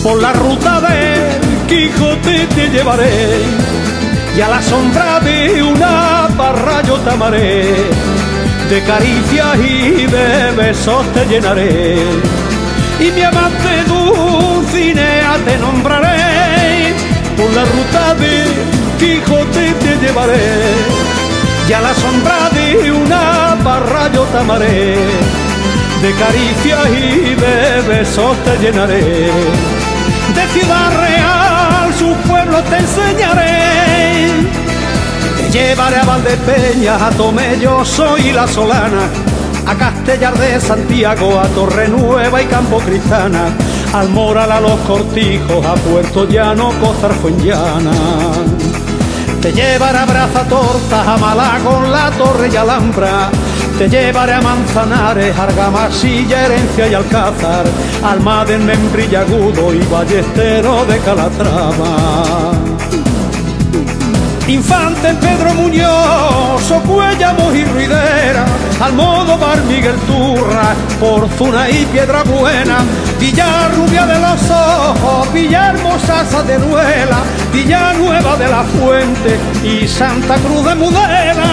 Por la ruta del Quijote te llevaré y a la sombra de una parra yo te amaré, de caricias y de besos te llenaré, y mi amante Dulcinea te nombraré. Por la ruta del Quijote te llevaré y a la sombra de una parra yo te amaré, de caricias y de besos te llenaré. De Ciudad Real su pueblo te enseñaré, te llevaré a Valdepeñas, a Tomelloso y La Solana, a Castellar de Santiago, a Torre Nueva y Campo Cristana, al Moral, a Los Cortijos, a Puerto Llano, Cózar Fuenllana. Te llevaré a Brazatortas, a Malagón, La Torre y Alhambra, te llevaré a Manzanares, Argamasilla, Herencia y Alcázar, Almaden, Membrillagudo y Ballestero de Calatrava. Infante, Pedro Muñoz, Ocuellamos y Ruidera, Almodóvar, Miguel Turra, Porzuna y Piedrabuena, Villarrubia de los Ojos, Villahermosa, Saderuela, Villanueva de la Fuente y Santa Cruz de Mudela.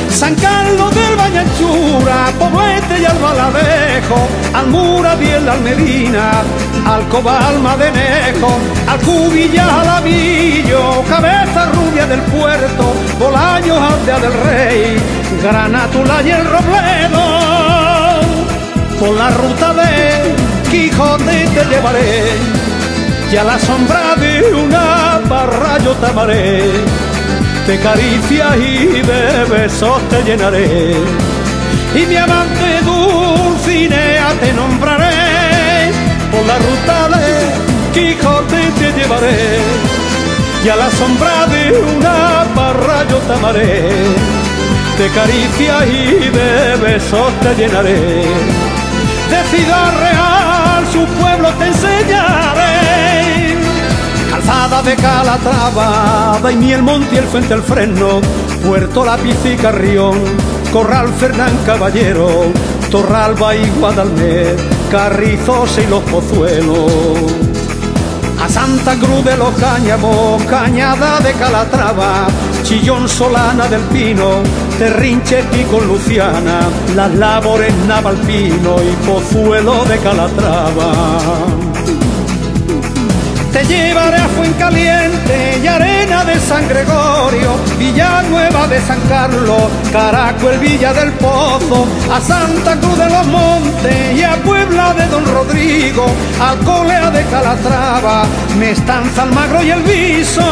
San Carlos del Vallanchura, Poblete y Albaladejo, Almura, Biel, Almedina, Alcoba, Almadenejo, Alcubilla, Alavillo, Cabeza Rubia del Puerto, Bolaños, Aldea del Rey, Granátula y el Robledo. Por la ruta de Quijote te llevaré y a la sombra de una parra yo te amaré, de caricias y de besos te llenaré, y mi amante Dulcinea te nombraré. Por la ruta de Quijote te llevaré y a la sombra de una parra yo te amaré, de caricias y de besos te llenaré. De Ciudad Real su pueblo te enseñaré, Calzada de Calatrava, Daimiel, Montiel, Fuente el Fresno, Puerto Lápiz y Carrión, Corral, Fernán Caballero, Torralba y Guadalmedina, Carrizos y Los Pozuelos. A Santa Cruz de los Cáñamos, Cañada de Calatrava, Chillón, Solana del Pino, Terrinche, Pico, Luciana, Las Labores, Navalpino y Pozuelo de Calatrava. Te llevaré a Fuencaliente y Arena de San Gregorio, Villanueva de San Carlos, Caracuel, Villa del Pozo, a Santa Cruz de los Montes y a Puebla de Don Rodrigo, a Colea de Calatrava, Mestanza, Almagro y El Viso.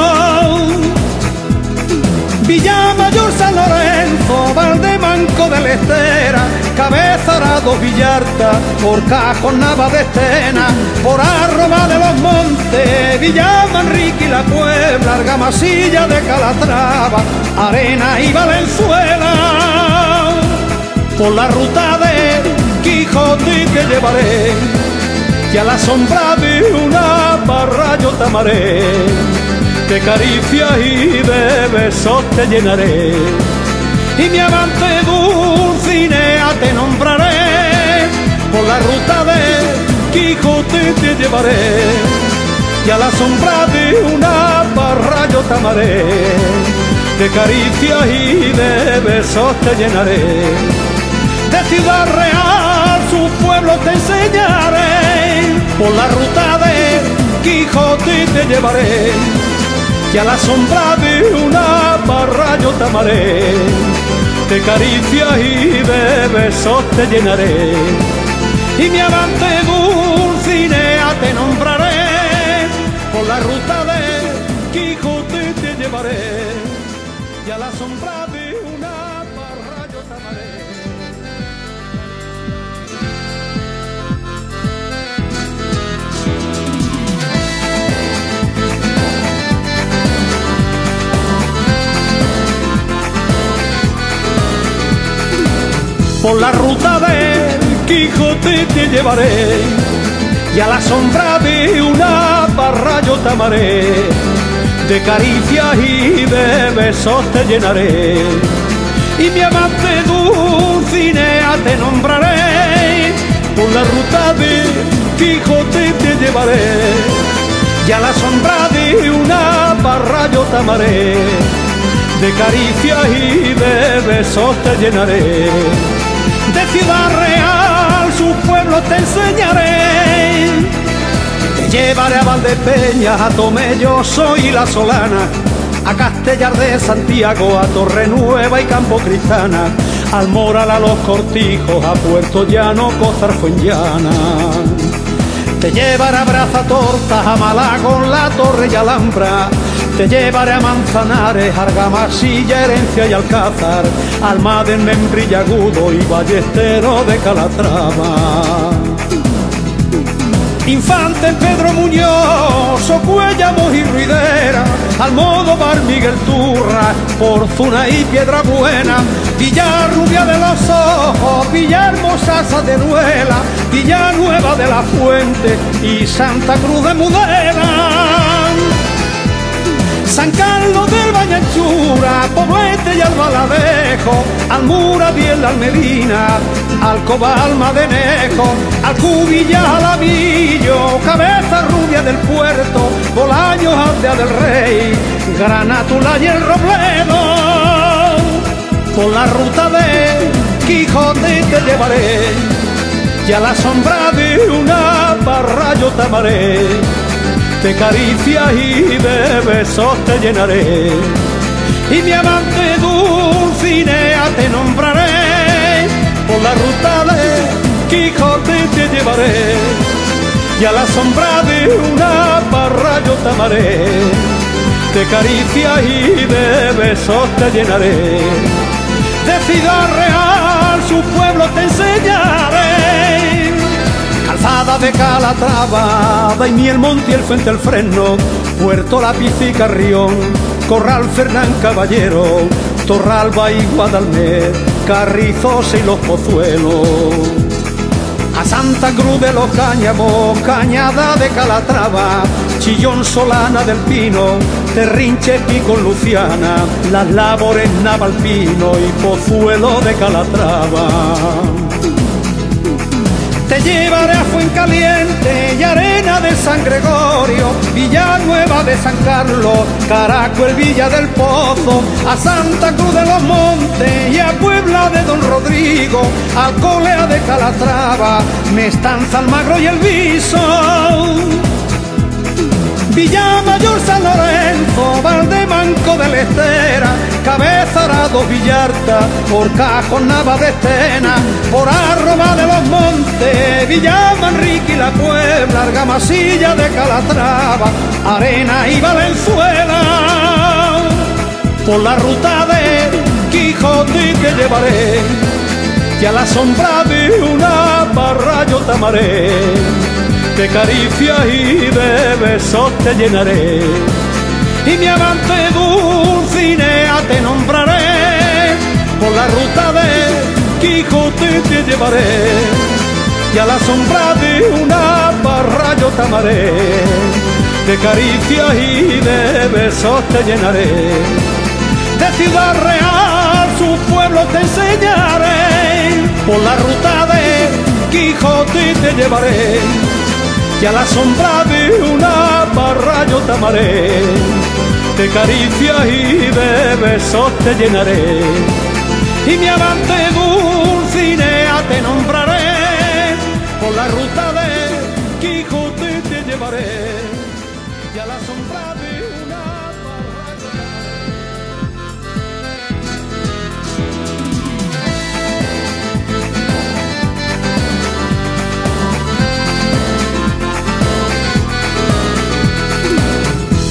Villamayor, San Lorenzo, Valdemanco de la Estera, Cabeza, Arado, Villarta, por Cajos, Nava de Estena, por Arroba de los Montes, Villamanrique y La Puebla, Argamasilla de Calatrava, Arena y Valenzuela. Por la ruta de Quijote te llevaré y a la sombra de una parra yo te amaré, de caricias y de besos te llenaré, y mi amante Dulcinea te nombraré. Por la ruta de Quijote te llevaré y a la sombra de una parra yo te amaré, de caricias y de besos te llenaré. De Ciudad Real su pueblo te enseñaré, por la ruta de Quijote te llevaré y a la sombra de una parra yo te amaré, de caricias y de besos te llenaré, y mi amante Dulcinea te nombraré. Por la ruta de Quijote te llevaré y a la sombra de una parra yo te amaré. Por la ruta del Quijote te llevaré y a la sombra de una parra yo te amaré, de caricias y de besos te llenaré, y mi amante Dulcinea te nombraré. Por la ruta de Quijote te llevaré, y a la sombra de una parra yo te amaré, de caricias y de besos te llenaré, de Ciudad Real su pueblo te enseñaré, te llevaré a Valdepeñas, a Tomelloso y La Solana, a Castellar de Santiago, a Torrenueva y Campo Cristana, al Moral, a Los Cortijos, a Puerto Llano, Cózar, Fuenllana. Te llevaré a Brazatortas, a Malagón, La Torre y Alhambra, te llevaré a Manzanares, Argamasilla, Herencia y Alcázar, Almaden, Membrillagudo y Ballesteros de Calatrava. Infante Pedro Muñoz, Socuéllamos y Ruidera, Almodóvar, Miguel Turra, Porzuna y Piedrabuena, Villarrubia de los Ojos, Villahermosa, Sateruela, Villanueva de la Fuente y Santa Cruz de Mudela. San Carlos del Bañanchura, Poblete y Albaladejo, Almura, Biel, Almedina, Alcoba, Almadenejo, Alcubilla, Alamillo, Cabeza Rubia del Puerto, Bolaños, Aldea del Rey, Granátula y El Robledo. Por la ruta de Quijote te llevaré, y a la sombra de una parra yo te amaré, de caricias y de besos te llenaré, y mi amante Dulcinea te nombraré. Por la ruta de Quijote te llevaré, y a la sombra de una parra yo te amaré, de caricias y de besos te llenaré, de Ciudad Real su pueblo te enseñaré. Calzada de Calatrava, Daimiel, Montiel, Fuente el Fresno, Puerto Lápiz y Carrión, Corral, Fernán Caballero, Torralba y Guadalmedina, Carrizosa y Los Pozuelos. A Santa Cruz de los Cáñamos, Cañada de Calatrava, Chillón, Solana del Pino, Terrinche, Pico, Luciana, Las Labores, Navalpino y Pozuelo de Calatrava. Te llevaré a Fuencaliente y Arena de San Gregorio, Villanueva de San Carlos, Caracuel, Villa del Pozo, a Santa Cruz de los Montes y a Puebla de Don Rodrigo, Alcolea de Calatrava, Mestanza, Almagro y El Viso. Villamayor, San Lorenzo, Valdemanco de la Estera, Cabeza, Arado, Villarta, Horcajo, Nava de Estena, por Arroba de los Montes, Villamanrique y La Puebla, Argamasilla de Calatrava, Arena y Valenzuela. Por la ruta de Quijote te llevaré, y a la sombra de una parra yo te amaré, de caricias y de besos te llenaré, y mi amante Dulcinea te nombraré. Por la ruta de Quijote te llevaré, y a la sombra de una parra yo te amaré, de caricias y de besos te llenaré, de Ciudad Real su pueblo te enseñaré. Por la ruta de Quijote te llevaré, y a la sombra de una parra yo te amaré, de caricias y de besos te llenaré, y mi amante Dulcinea te nombraré. Por la ruta de Quijote te llevaré, y a la sombra de una parra yo te amaré.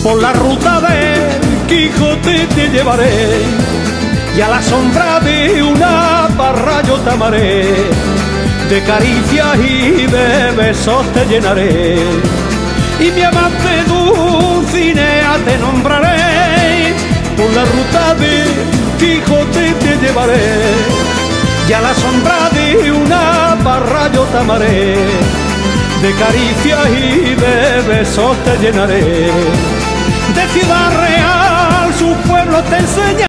Por la ruta de Quijote te llevaré, y a la sombra de una parra yo te amaré, de caricias y de besos te llenaré, y mi amante Dulcinea te nombraré. Por la ruta de Quijote te llevaré, y a la sombra de una parra yo te amaré, de caricias y de besos te llenaré, de Ciudad Real su pueblo te enseñaré.